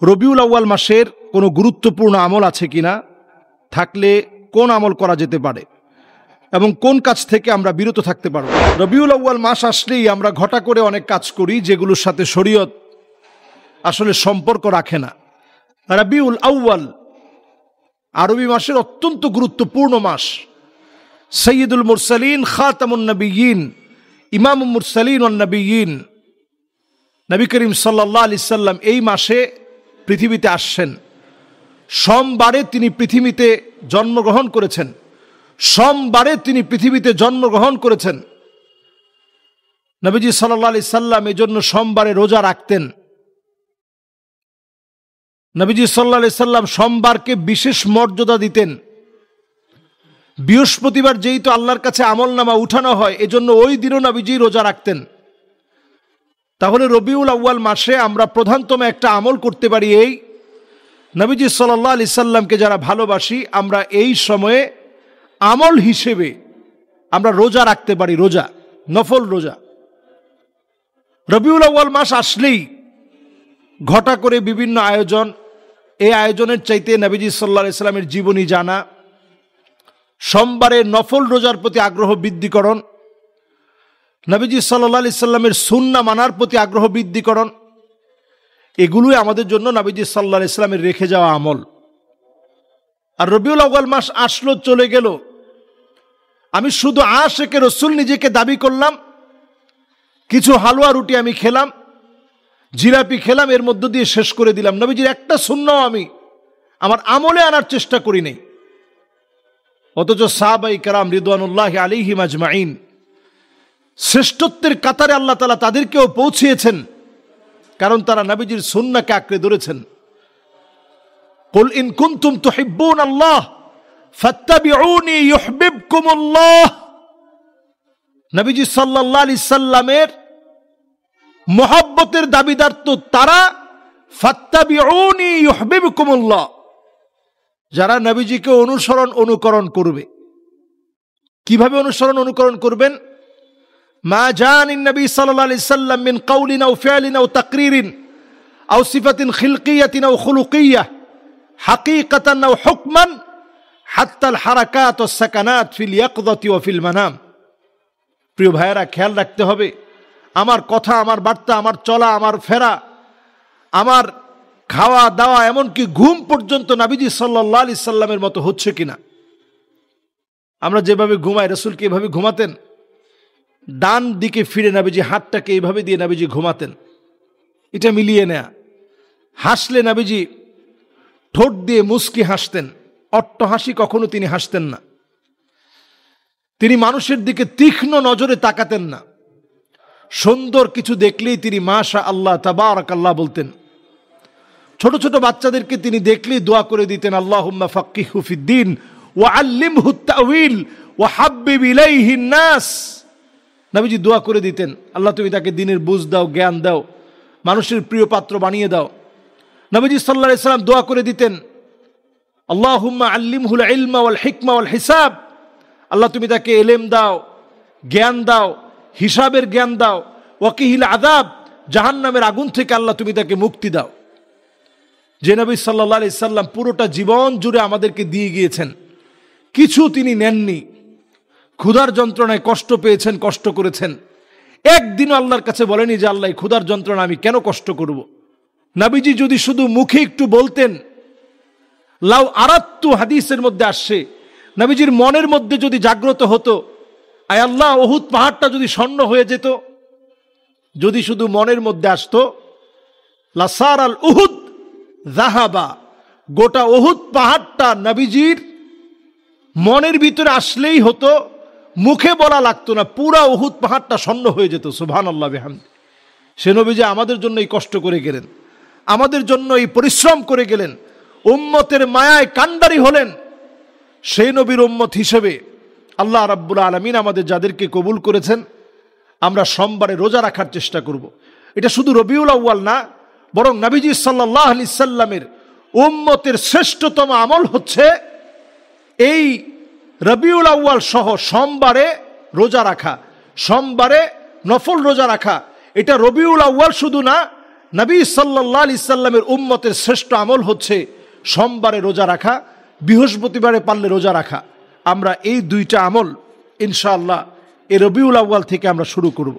রবিউল আউয়াল মাসের কোনো গুরুত্বপূর্ণ আমল আছে কিনা, থাকলে কোন আমল করা যেতে পারে এবং কোন কাজ থেকে আমরা বিরত থাকতে পারব। রবিউল আউয়াল মাস আসলেই আমরা ঘটা করে অনেক কাজ করি যেগুলোর সাথে শরীয়ত আসলে সম্পর্ক রাখে না। রবিউল আউয়াল আরবি মাসের অত্যন্ত গুরুত্বপূর্ণ মাস। সৈয়দুল মুরসালিন, খাতামুন নবিয়্যিন, ইমামুল মুরসালিন ওয়ান নবিয়্যিন নবী করিম সাল্লাল্লাহু আলাইহি সাল্লাম এই মাসে পৃথিবীতে আসছেন। সোমবারে তিনি পৃথিবীতে জন্মগ্রহণ করেছেন। সোমবারে তিনি পৃথিবীতে জন্মগ্রহণ করেছেন। নবীজি সাল্লাল্লাহু আলাইহি সাল্লাম এজন্য সোমবারে রোজা রাখতেন। নবীজি সাল্লাল্লাহু আলাইহি সাল্লাম সোমবারকে বিশেষ মর্যাদা দিতেন। বৃহস্পতিবার যেহেতু আল্লাহর কাছে আমলনামা উঠানো হয়, এজন্য ওই দিনও নবীজি রোজা রাখতেন। তাহলে রবিউল আউয়াল মাসে আমরা প্রধানতম একটা আমল করতে পারি, এই নবীজি সাল্লাল্লাহু আলাইহি সাল্লামকে যারা ভালোবাসি আমরা এই সময়ে আমল হিসেবে আমরা রোজা রাখতে পারি, রোজা, নফল রোজা। রবিউল আউয়াল মাস আসলেই ঘটা করে বিভিন্ন আয়োজন, এই আয়োজনের চাইতে নবীজি সাল্লাল্লাহু আলাইহি সাল্লামের জীবনী জানা, সোমবারে নফল রোজার প্রতি আগ্রহ বৃদ্ধিকরণ, নবীজি সাল্লাল্লাহু আলাইহি সাল্লামের সুন্নাহ মানার প্রতি আগ্রহ বৃদ্ধিকরণ, এগুলোই আমাদের জন্য নবীজি সাল্লাল্লাহু আলাইহি সাল্লামের রেখে যাওয়া আমল। আর রবিউল আউয়াল মাস আসলো, চলে গেল, আমি শুধু আশিকে রাসূল নিজেকে দাবি করলাম, কিছু হালুয়া রুটি আমি খেলাম, জিলাপি খেলাম, এর মধ্য দিয়ে শেষ করে দিলাম। নবীজির একটা সুন্নাহ আমি আমার আমলে আনার চেষ্টা করি নাই। অথচ সাহাবায়ে কেরাম রিদওয়ানুল্লাহি আলাইহিম আজমাইন শ্রেষ্ঠত্বের কাতারে আল্লাহ তাআলা তাদেরকেও পৌঁছিয়েছেন, কারণ তারা নবীজির সুন্নাহকে আঁকড়ে ধরেছেন। কুল ইন কুনতুম তুহিব্বুনাল্লাহ ফাত্তাবিউনি ইউহিব্বুকুমুল্লাহ। নবীজি সাল্লাল্লাহু আলাইহি সাল্লামের মহব্বতের দাবিদার তো তারা, ফাত্তাবিউনি ইউহিব্বুকুমুল্লাহ, যারা নবীজিকে অনুকরণ করবে। কিভাবে অনুকরণ করবেন? মা জানিন নবী সাল্লাল্লাহু আলাইহি সাল্লাম মিন কাউলিন আও ফি'লিন আও তাকরিরিন আও সিফাতিন খিলকিয়াতিন আও খুলুকিয়াহ হাকীকাতান আও হুকমান হাত্তা আল হারাকাত ওয়াস সাকানাত ফিল ইয়াকযাতি ওয়া ফিল মানাম। প্রিয় ভাইয়েরা, খেয়াল রাখতে হবে আমার কথা, আমার বার্তা, আমার চলা, আমার ফেরা, আমার খাওয়া দাওয়া, এমনকি ঘুম পর্যন্ত নবীজি সাল্লাল্লাহু আলাইহি সাল্লামের মতো হচ্ছে কিনা। আমরা যেভাবে ঘুমাই, রাসূল কি এভাবে ঘুমাতেন? ডান দিকে ফিরে নবীজি হাতটাকে এইভাবে দিয়ে নবীজি ঘুমাতেন, এটা মিলিয়ে নেয়া। হাসলে নবীজি ঠোঁট দিয়ে মুস্কি হাসতেন, অট্ট হাসি কখনো তিনি হাসতেন না। তিনি মানুষের দিকে তীক্ষ্ণ নজরে তাকাতেন না। সুন্দর কিছু দেখলেই তিনি মাশা আল্লাহ, তাবারাকাল্লাহ বলতেন। ছোট ছোট বাচ্চাদেরকে তিনি দেখলেই দোয়া করে দিতেন, আল্লাহুম্মা ফাক্কিহু ফিদ্দীন ওয়া আল্লিমহু তা'উইল ওয়া হাব্বিব ইলাইহিন নাস। নবীজি দোয়া করে দিতেন, আল্লাহ তুমি তাকে দ্বীনের বুঝ দাও, জ্ঞান দাও, মানুষের প্রিয় পাত্র বানিয়ে দাও। নবীজি সাল্লাল্লাহু আলাইহি সাল্লাম দোয়া করে দিতেন, আল্লাহুম্মা আল্লিমহুল ইলমা ওয়াল হিকমা ওয়াল হিসাব, আল্লাহ তুমি তাকে ইলম দাও, জ্ঞান দাও, হিসাবের জ্ঞান দাও, ওয়াকিহিল আযাব, জাহান্নামের আগুন থেকে আল্লাহ তুমি তাকে মুক্তি দাও। যে নবী সাল্লাল্লাহু আলাইহি সাল্লাম পুরোটা জীবন জুড়ে আমাদেরকে দিয়ে গিয়েছেন, কিছু তিনি নেননি। ক্ষুধার যন্ত্রণায় কষ্ট পেয়েছেন, কষ্ট করেছেন, একদিনও আল্লাহর কাছে বলেনি যে আল্লাহ ক্ষুধার যন্ত্রণা আমি কেন কষ্ট করব। নবীজি যদি শুধু মুখে একটু বলতেন, লাউ আরাত্তু, হাদিসের মধ্যে আসছে, নবীজির মনের মধ্যে যদি জাগ্রত হতো, আয় আল্লাহ উহুদ পাহাড়টা যদি স্বর্ণ হয়ে যেত, যদি শুধু মনের মধ্যে আসতো, লাসার আল উহুদ যাহাবা, গোটা উহুদ পাহাড়টা নবীজির মনের ভিতরে আসলেই হতো, মুখে বলা লাগতো না, পুরা উহুদ পাহাড়টা স্বর্ণ হয়ে যেত। সুবহানাল্লাহ বিহামদি। সে নবীজি আমাদের জন্য এই কষ্ট করে গেলেন, আমাদের জন্য এই পরিশ্রম করে গেলেন, উম্মতের মায়ায় কান্ডারি হলেন। সেই নবীর উম্মত হিসেবে আল্লাহ রাব্বুল আলামিন আমাদের যাদেরকে কবুল করেছেন, আমরা সোমবারে রোজা রাখার চেষ্টা করব। এটা শুধু রবিউল আউয়াল না, বরং নবীজি সাল্লাল্লাহু আলাইহি সাল্লামের উম্মতের শ্রেষ্ঠতম আমল হচ্ছে এই রবিউল আউয়াল সহ সোমবারে রোজা রাখা, সোমবারে নফল রোজা রাখা। এটা রবিউল আউয়াল শুধু না, নবী সাল্লাল্লাহু আলাইহি সাল্লামের উম্মতের শ্রেষ্ঠ আমল হচ্ছে সোমবারে রোজা রাখা, বৃহস্পতিবারে পারলে রোজা রাখা। আমরা এই দুইটা আমল ইনশাআল্লাহ এই রবিউল আউয়াল থেকে আমরা শুরু করব।